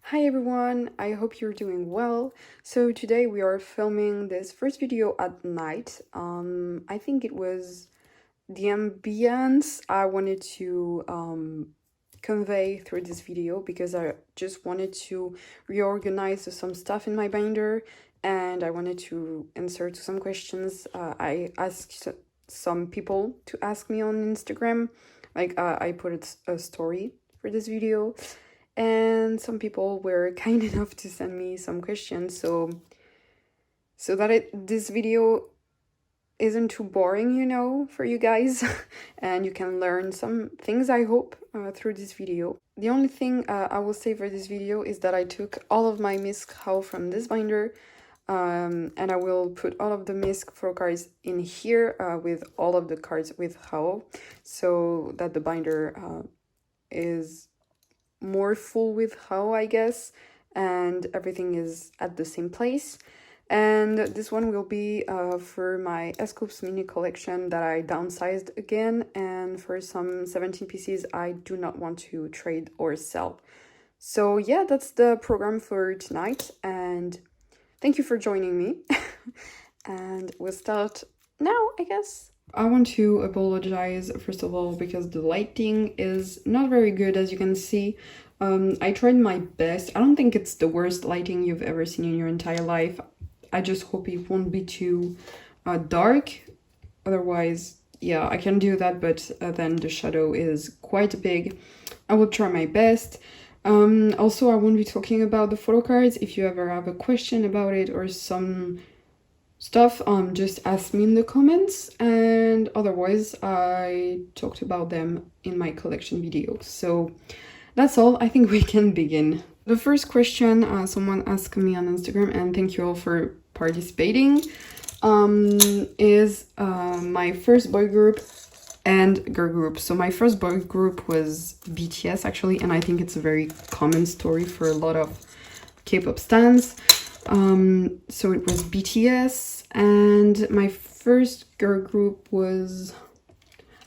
Hi everyone, I hope you're doing well. So today we are filming this first video at night. I think it was the ambience I wanted to convey through this video because I just wanted to reorganize some stuff in my binder and I wanted to answer to some questions. I asked some people to ask me on Instagram. I put a story for this video and some people were kind enough to send me some questions so that this video isn't too boring, for you guys, and you can learn some things, I hope, through this video. The only thing I will say for this video is that I took all of my minghao from this binder, and I will put all of the misc photocards in here with all of the cards with hao, so that the binder is more full with hao, I guess, and everything is at the same place. And this one will be for my Scoops mini collection that I downsized again, and for some 17 pieces I do not want to trade or sell. So yeah, that's the program for tonight, and thank you for joining me. And we'll start now, I guess. I want to apologize, first of all, because the lighting is not very good, as you can see. I tried my best. I don't think it's the worst lighting you've ever seen in your entire life. I just hope it won't be too dark. Otherwise, yeah, I can do that, but then the shadow is quite big. I will try my best. Also, I won't be talking about the photo cards. If you ever have a question about it or some stuff, just ask me in the comments, and otherwise I talked about them in my collection video. So that's all. I think we can begin. The first question someone asked me on Instagram, and thank you all for participating, is my first boy group and girl group. So my first boy group was BTS actually, and I think it's a very common story for a lot of K-pop stans. So it was BTS, and my first girl group was,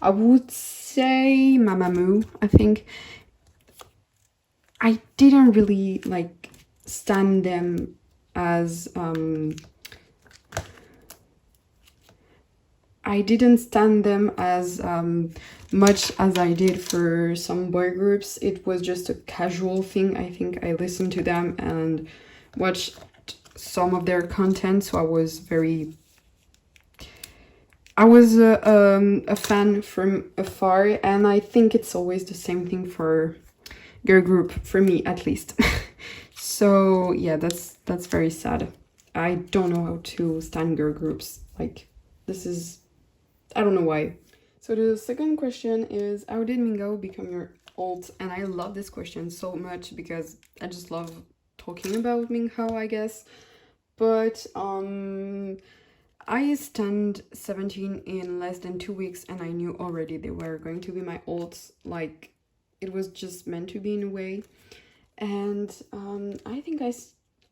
I would say, Mamamoo. I think I didn't really stand them as much as I did for some boy groups. It was just a casual thing. I think I listened to them and watched some of their content, so I was a fan from afar, and I think it's always the same thing for girl group, for me at least. So yeah, that's very sad. I don't know how to stand girl groups. I don't know why. So the second question is, how did minghao become your alt? And I love this question so much because I just love talking about minghao, I guess. But I stand 17 in less than 2 weeks, and I knew already they were going to be my alts. Like, it was just meant to be in a way. And I think I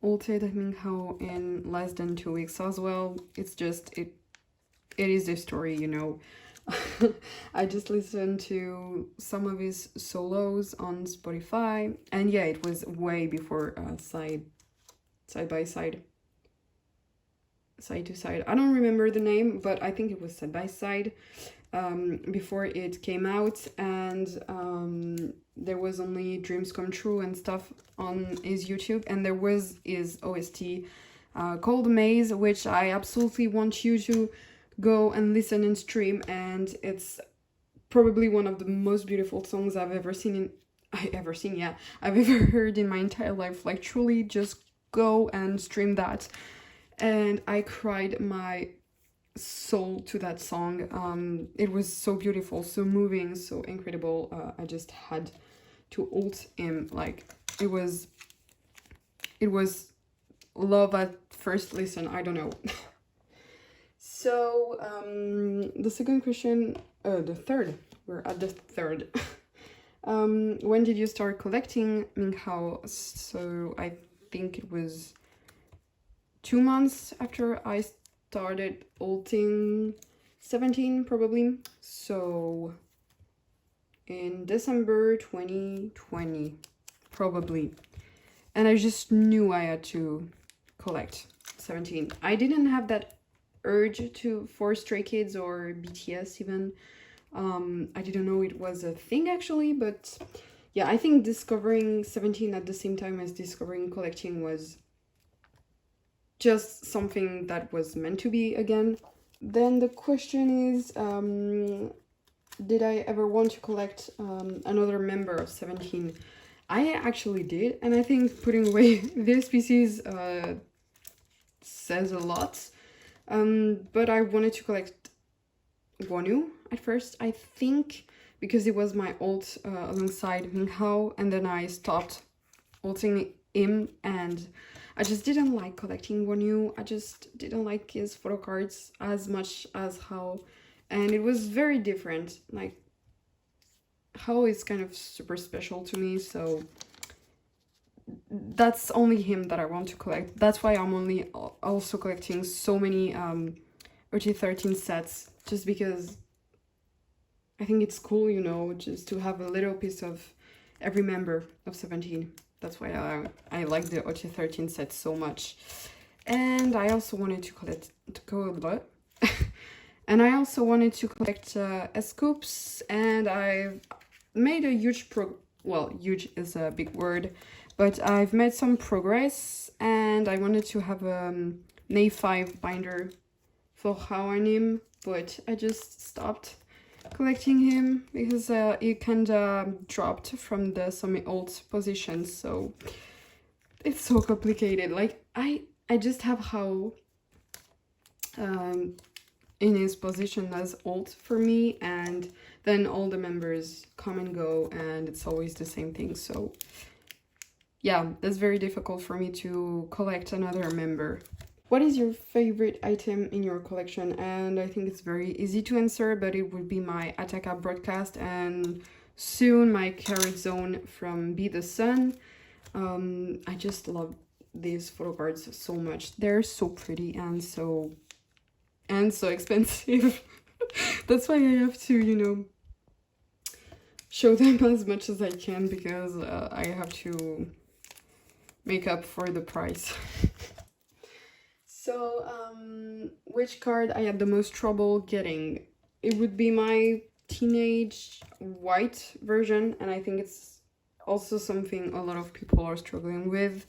ulted minghao in less than 2 weeks as well. It's just, it is a story, I just listened to some of his solos on Spotify, and yeah, it was way before side to side. I don't remember the name, but I think it was side by side before it came out, and there was only Dreams Come True and stuff on his YouTube, and there was his OST called Maze, which I absolutely want you to go and listen and stream, and it's probably one of the most beautiful songs I've ever heard in my entire life. Like, truly, just go and stream that. And I cried my soul to that song. It was so beautiful, so moving, so incredible. I just had to ult him. Like, it was love at first listen. I don't know. So the second question, the third, we're at the third. When did you start collecting minghao? So I think it was 2 months after I started ulting 17, probably. So in December 2020, probably. and I just knew I had to collect 17. I didn't have that urge for Stray Kids or BTS even. I didn't know it was a thing actually, but yeah, I think discovering 17 at the same time as discovering collecting was just something that was meant to be again. Then the question is, did I ever want to collect another member of 17? I actually did, and I think putting away this species says a lot. But I wanted to collect Wonu at first, I think, because it was my alt alongside Minghao, and then I stopped alting him, and I just didn't like collecting Wonu. I just didn't like his photocards as much as Hao, and it was very different. Like, Hao is kind of super special to me, so that's only him that I want to collect. That's why I'm only also collecting so many OT13 sets, just because I think it's cool, you know, just to have a little piece of every member of 17. That's why I like the OT13 set so much. And I also wanted to collect and I also wanted to collect scoops, and I've made a huge well, huge is a big word, but I've made some progress, and I wanted to have an A5 binder for Hawanim, but I just stopped collecting him because he kinda dropped from the semi-alt position, so it's so complicated. Like, I just have Hao in his position as alt for me, and then all the members come and go, and it's always the same thing. So yeah, that's very difficult for me to collect another member. What is your favorite item in your collection? And I think it's very easy to answer, but it would be my Ataka broadcast, and soon my Carrot Zone from Be the Sun. I just love these photo cards so much. They're so pretty and so expensive. That's why I have to, you know, show them as much as I can, because I have to make up for the price. So, which card I had the most trouble getting? It would be my teenage white version, and I think it's also something a lot of people are struggling with,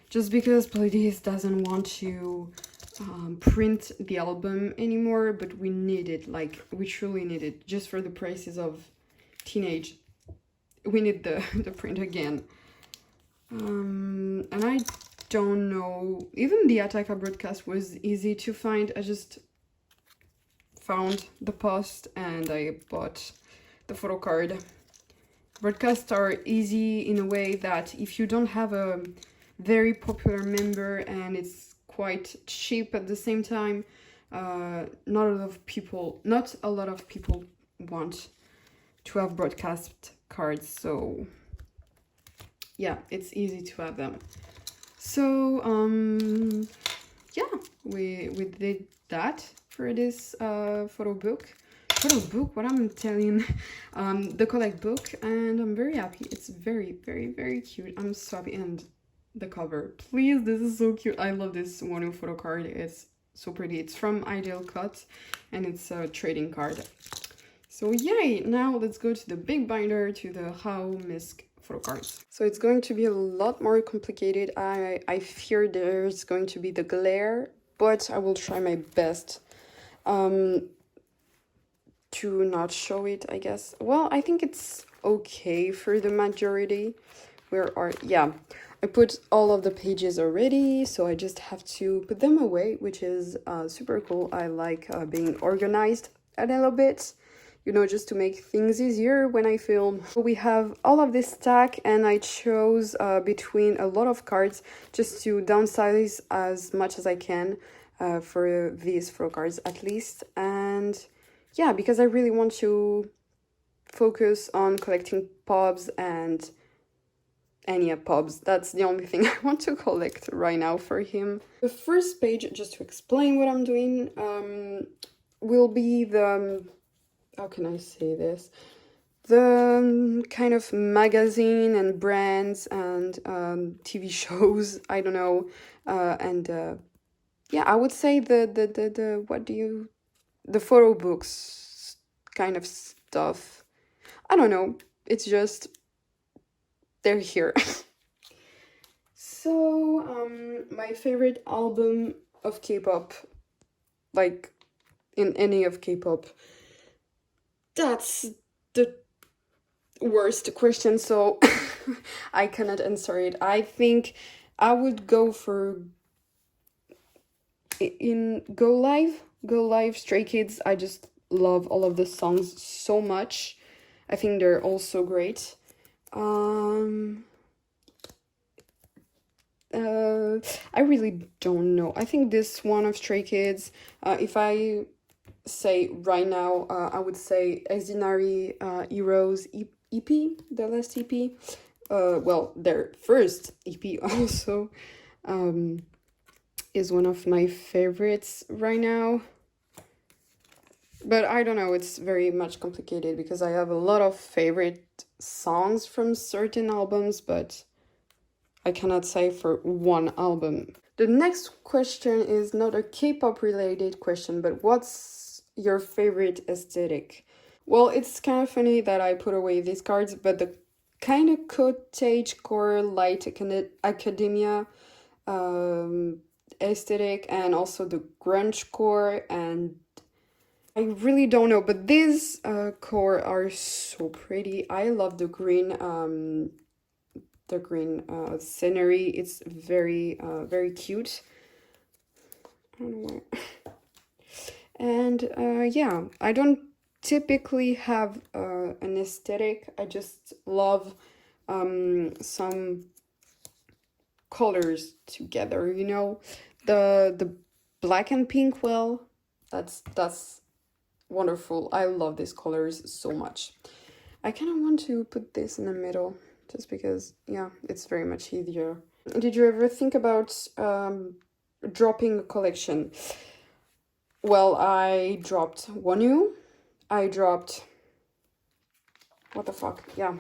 just because Pleiades doesn't want to print the album anymore, but we need it, like, we truly need it, just for the prices of teenage. We need the print again. And I don't know, even the Ataka broadcast was easy to find. I just found the post and I bought the photo card. Broadcasts are easy in a way that if you don't have a very popular member and it's quite cheap at the same time, not a lot of people want to have broadcast cards, so yeah, it's easy to have them. So yeah, we did that for this photo book, what I'm telling, the collect book, and I'm very happy. It's very, very, very cute. I'm so happy. And the cover, please, this is so cute. I love this Wonu photo card. It's so pretty. It's from Ideal Cut, and it's a trading card. So yay, now let's go to the big binder, to the Hao Misk photo cards. So it's going to be a lot more complicated. I fear there's going to be the glare, but I will try my best to not show it, I guess. Well, I think it's okay for the majority. Yeah, I put all of the pages already, so I just have to put them away, which is super cool. I like being organized a little bit, you know, just to make things easier when I film. We have all of this stack, and I chose between a lot of cards just to downsize as much as I can for these photo cards at least. And yeah, because I really want to focus on collecting pobs and pobs. That's the only thing I want to collect right now for him. The first page, just to explain what I'm doing, will be the, how can I say this? the kind of magazine and brands and TV shows, I don't know, and yeah, I would say the what do you, the photo books kind of stuff. I don't know. It's just they're here. So, my favorite album of K-pop, like in any of K-pop, that's the worst question, so I cannot answer it. I think I would go for in Go Live, Stray Kids. I just love all of the songs so much. I think they're all so great. I really don't know. I think this one of Stray Kids, if I say right now, I would say Extraordinary Heroes EP, the last EP. Well, their first EP also is one of my favorites right now. But I don't know, it's very much complicated because I have a lot of favorite songs from certain albums, but I cannot say for one album. The next question is not a K-pop related question, but what's your favorite aesthetic? Well, it's kind of funny that I put away these cards, but the kind of cottage core light academia aesthetic and also the grunge core, and I really don't know, but these core are so pretty. I love the green scenery. It's very very cute. I don't know where. And yeah, I don't typically have an aesthetic. I just love some colors together, you know. The black and pink, well, that's wonderful. I love these colors so much. I kind of want to put this in the middle just because, yeah, it's very much easier. Did you ever think about dropping a collection? Well, I dropped Wonu. I dropped... What the fuck? Yeah.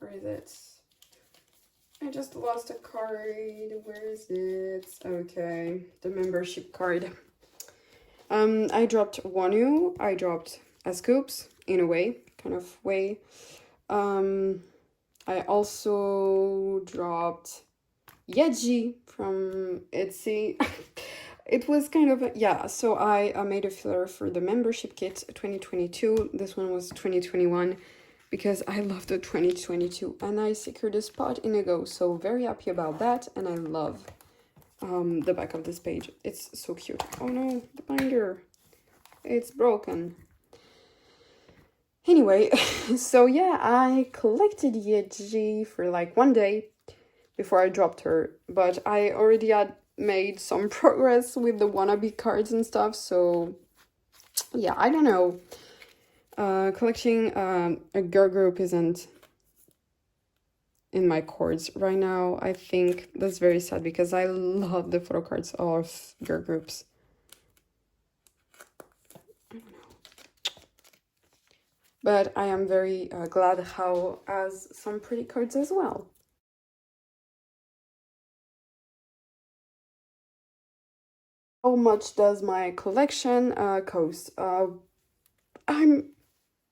Where is it? I just lost a card. Where is it? Okay, the membership card. I dropped Wonu. I dropped Scoops in a way, kind of way. I also dropped Yeji from Etsy. It was kind of yeah, so I made a filler for the membership kit 2022. This one was 2021 because I love the 2022 and I secured a spot in a go, so very happy about that. And I love the back of this page. It's so cute. Oh no, the binder, it's broken. Anyway, so yeah, I collected Yeji for like one day before I dropped her, but I already had made some progress with the wannabe cards and stuff, so yeah, I don't know. Collecting a girl group isn't in my chords right now. I think that's very sad because I love the photo cards of girl groups. I don't know. But I am very glad how has some pretty cards as well. How much does my collection cost?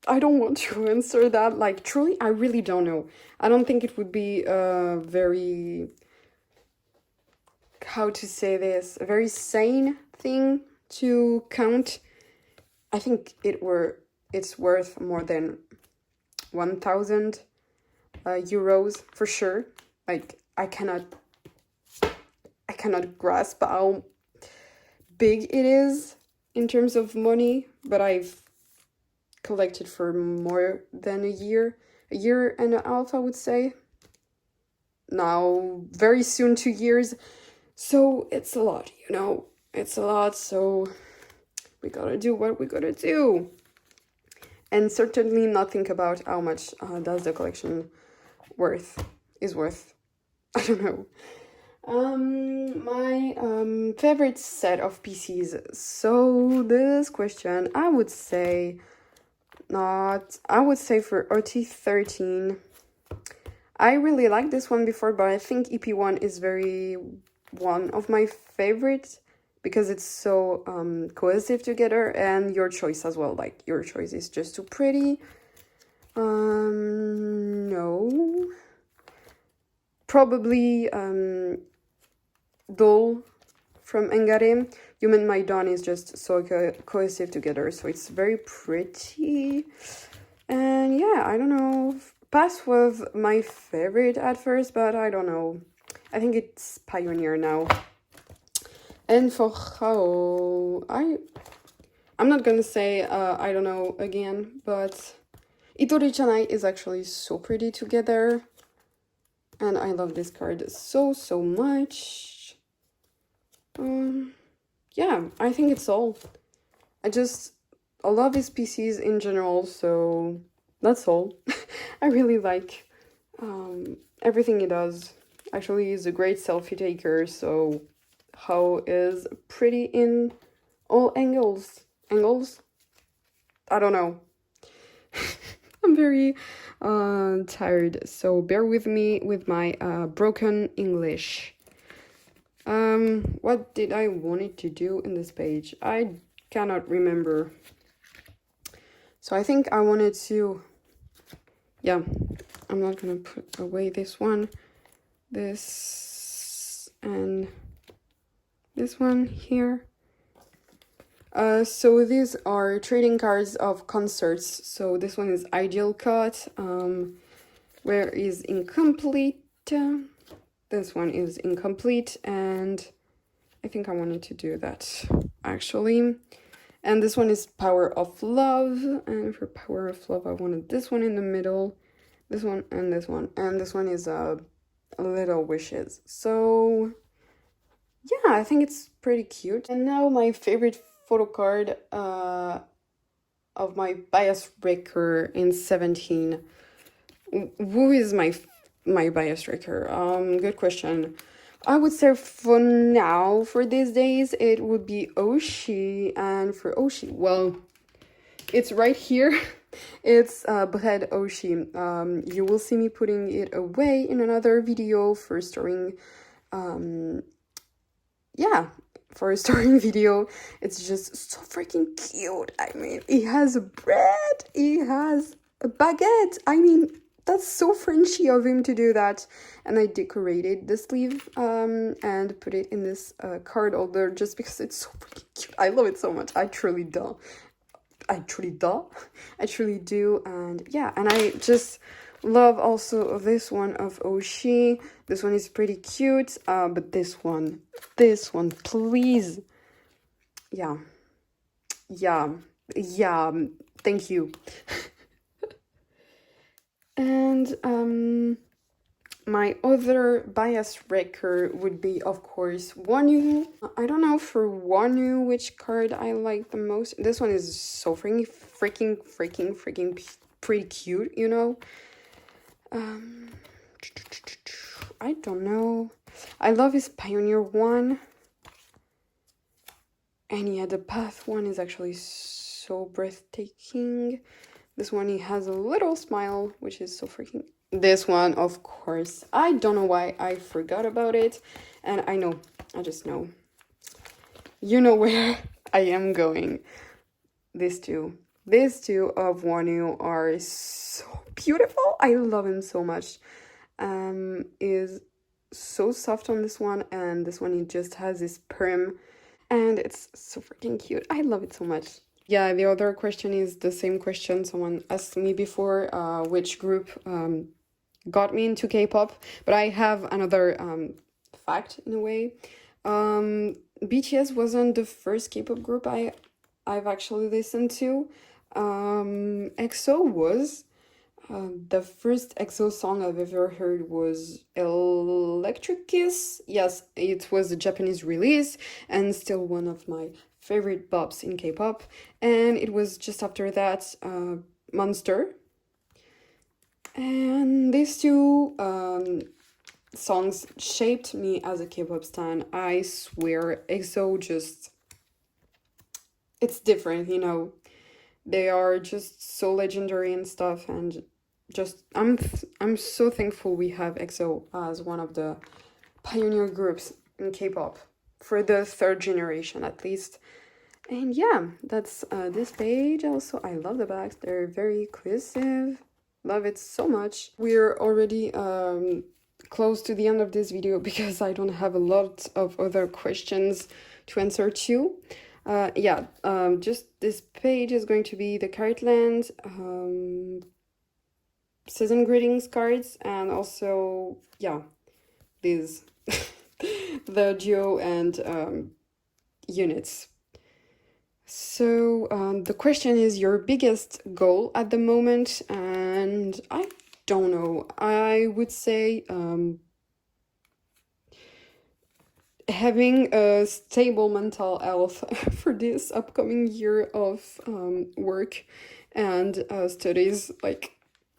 I don't want to answer that. Like, truly, I really don't know. I don't think it would be a very, how to say this, a very sane thing to count. I think it's worth more than 1,000 euros for sure. Like, I cannot grasp how big it is in terms of money, but I've collected for more than a year and a half, I would say. Now, very soon 2 years. So it's a lot, you know, it's a lot. So we gotta do what we gotta do. And certainly not think about how much does the collection is worth. I don't know. My favorite set of PCs. So this question, I would say not. I would say for OT13. I really liked this one before, but I think EP1 is very one of my favorites because it's so cohesive together, and your choice as well. Like your choice is just too pretty. No. Probably Dull from Engare. Human My Dawn is just so cohesive together, so it's very pretty. And yeah, I don't know. Pass was my favorite at first, but I don't know. I think it's Pioneer now. And for how I'm not gonna say I don't know again, but Itori Chanai is actually so pretty together. And I love this card so much. Yeah, I think it's all. I love his PCs in general, so that's all. I really like everything he does. Actually, he's a great selfie taker, so how is pretty in all angles. Angles? I don't know. I'm very tired, so bear with me with my broken English. What did I wanted to do in this page? I cannot remember. So I think I wanted to, yeah, I'm not gonna put away this one, this, and this one here. So these are trading cards of concerts. So this one is Ideal Cut, where is Incomplete. This one is Incomplete, and I think I wanted to do that actually. And this one is Power of Love, and for Power of Love I wanted this one in the middle, this one, and this one, and this one is Little Wishes. So yeah, I think it's pretty cute. And now my favorite photo card of my bias breaker in 17. Who is my bias breaker? Good question. I would say for now, for these days, it would be Oshi. And for Oshi, well, it's right here. It's Bread Oshi. You will see me putting it away in another video for storing, yeah, for a storing video. It's just so freaking cute. I mean, he has bread, he has a baguette. I mean, that's so Frenchy of him to do that. And I decorated the sleeve and put it in this card holder just because it's so freaking cute. I love it so much. I truly do. I truly do. And yeah, and I just love also this one of Oshi. This one is pretty cute. But this one, please. Yeah. Thank you. And my other bias wrecker would be, of course, Wonu. I don't know for Wonu which card I like the most. This one is so freaking pretty cute, you know? I don't know. I love his Pioneer one. And yeah, the Path one is actually so breathtaking. This one, he has a little smile, which is so freaking... This one, of course. I don't know why I forgot about it. And I know. I just know. You know where I am going. These two. These two of Wanu are so beautiful. I love him so much. Is so soft on this one. And this one, he just has this perm. And it's so freaking cute. I love it so much. Yeah, the other question is the same question someone asked me before, which group got me into K-pop, but I have another fact in a way. BTS wasn't the first K-pop group I've actually listened to. EXO was. The first EXO song I've ever heard was Electric Kiss. Yes, it was a Japanese release and still one of my favorite pops in K-pop. And it was just after that Monster. And these two, songs shaped me as a K-pop stan. I swear, EXO just, it's different, you know. They are just so legendary and stuff, and just I'm so thankful we have EXO as one of the pioneer groups in K-pop for the third generation at least. And yeah, that's this page. Also, I love the bags. They're very cohesive. Love it so much. We're already close to the end of this video because I don't have a lot of other questions to answer to. Yeah, just this page is going to be the Cartland season greetings cards, and also, yeah, these the duo and units. So the question is your biggest goal at the moment, and I don't know. I would say having a stable mental health for this upcoming year of work and studies. Like,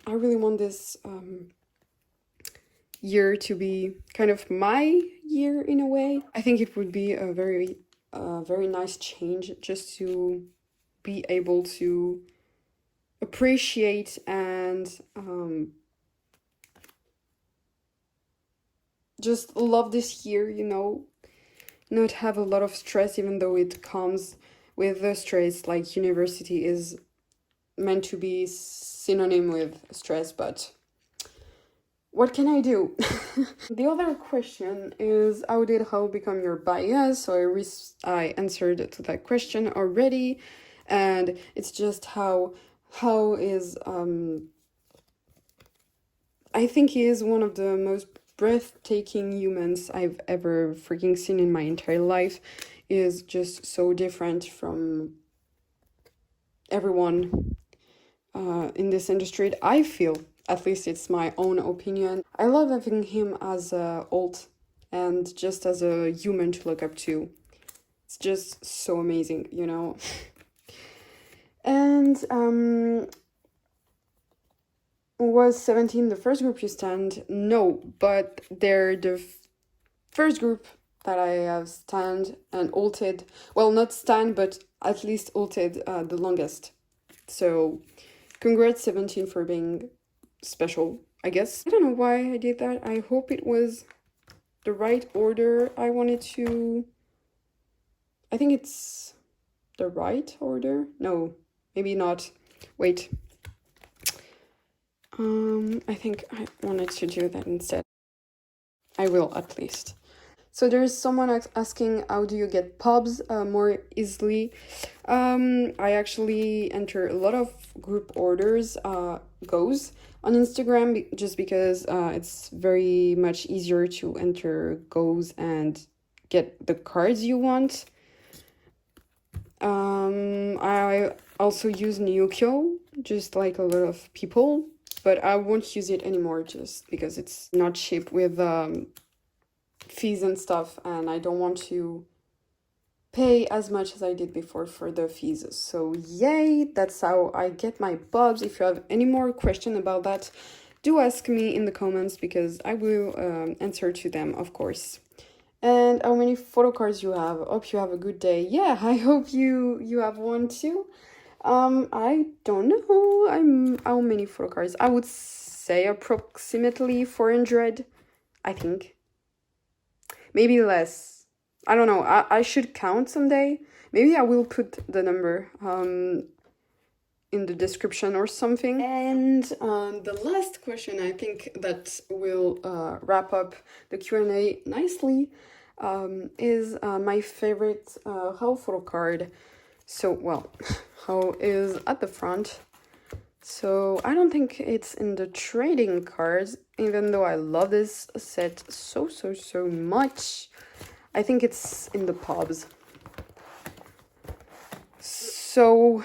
I really want this year to be kind of my year in a way. I think it would be a very nice change just to be able to appreciate and just love this year, you know, not have a lot of stress, even though it comes with the stress. Like, university is meant to be synonym with stress, but what can I do? The other question is, how did how become your bias? So I answered to that question already, and it's just how is I think he is one of the most breathtaking humans I've ever freaking seen in my entire life. Is just so different from everyone in this industry. I feel, at least it's my own opinion. I love having him as a alt and just as a human to look up to. It's just so amazing, you know. And was 17 the first group you stand? No, but they're the first group that I have stand and ulted. Well, not stand, but at least ulted the longest. So congrats 17 for being special, I guess. I don't know why I did that. I hope it was the right order I wanted to. I think it's the right order. No, maybe not. Wait. I think I wanted to do that instead. I will, at least. So there's someone asking, how do you get pobs more easily? I actually enter a lot of group orders, goes on Instagram, just because it's very much easier to enter goes and get the cards you want. I also use Nyukyo, just like a lot of people, but I won't use it anymore just because it's not cheap with fees and stuff, and I don't want to pay as much as I did before for the fees. So yay, that's how I get my pobs. If you have any more question about that, do ask me in the comments, because I will answer to them, of course. And how many photocards you have? Hope you have a good day. Yeah, I hope you have one too. I don't know how many photocards. I would say approximately 400, I think. Maybe less. I don't know. I should count someday. Maybe I will put the number in the description or something. And the last question, I think that will wrap up the Q&A nicely, is my favorite How photo card. So, well, How is at the front. So I don't think it's in the trading cards, even though I love this set so much. I think it's in the pobs. So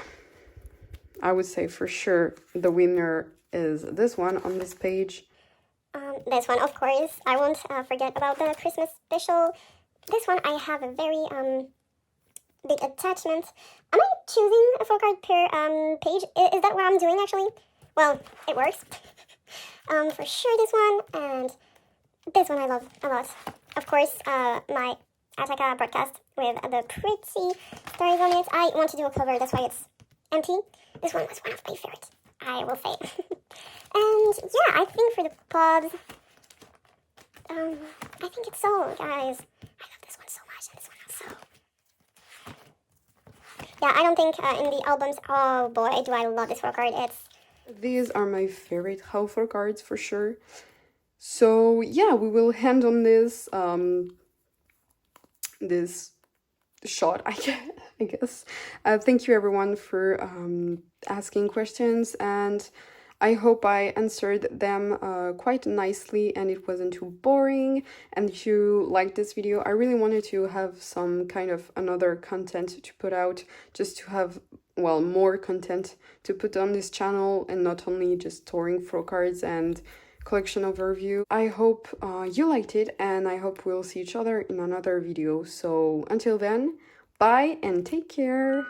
I would say for sure the winner is this one on this page. This one, of course. I won't forget about the Christmas special. This one I have a very big attachment. Am I choosing a photo card per page? Is that what I'm doing actually? Well, it works. For sure this one, and This one I love a lot. Of course, my Ataka broadcast with the pretty stories on it. I want to do a cover, that's why it's empty. This one was one of my favorites, I will say. And yeah, I think for the pods, I think it's all, guys. I love this one so much, and this one also. Yeah, I don't think in the albums, oh boy, do I love this photocard. These are my favorite cards for sure. So yeah, we will end on this this shot, I guess. Thank you everyone for asking questions, and I hope I answered them quite nicely and it wasn't too boring. And if you liked this video, I really wanted to have some kind of another content to put out, just to have, well, more content to put on this channel and not only just touring cards and collection overview. I hope you liked it, and I hope we'll see each other in another video. So until then, bye and take care.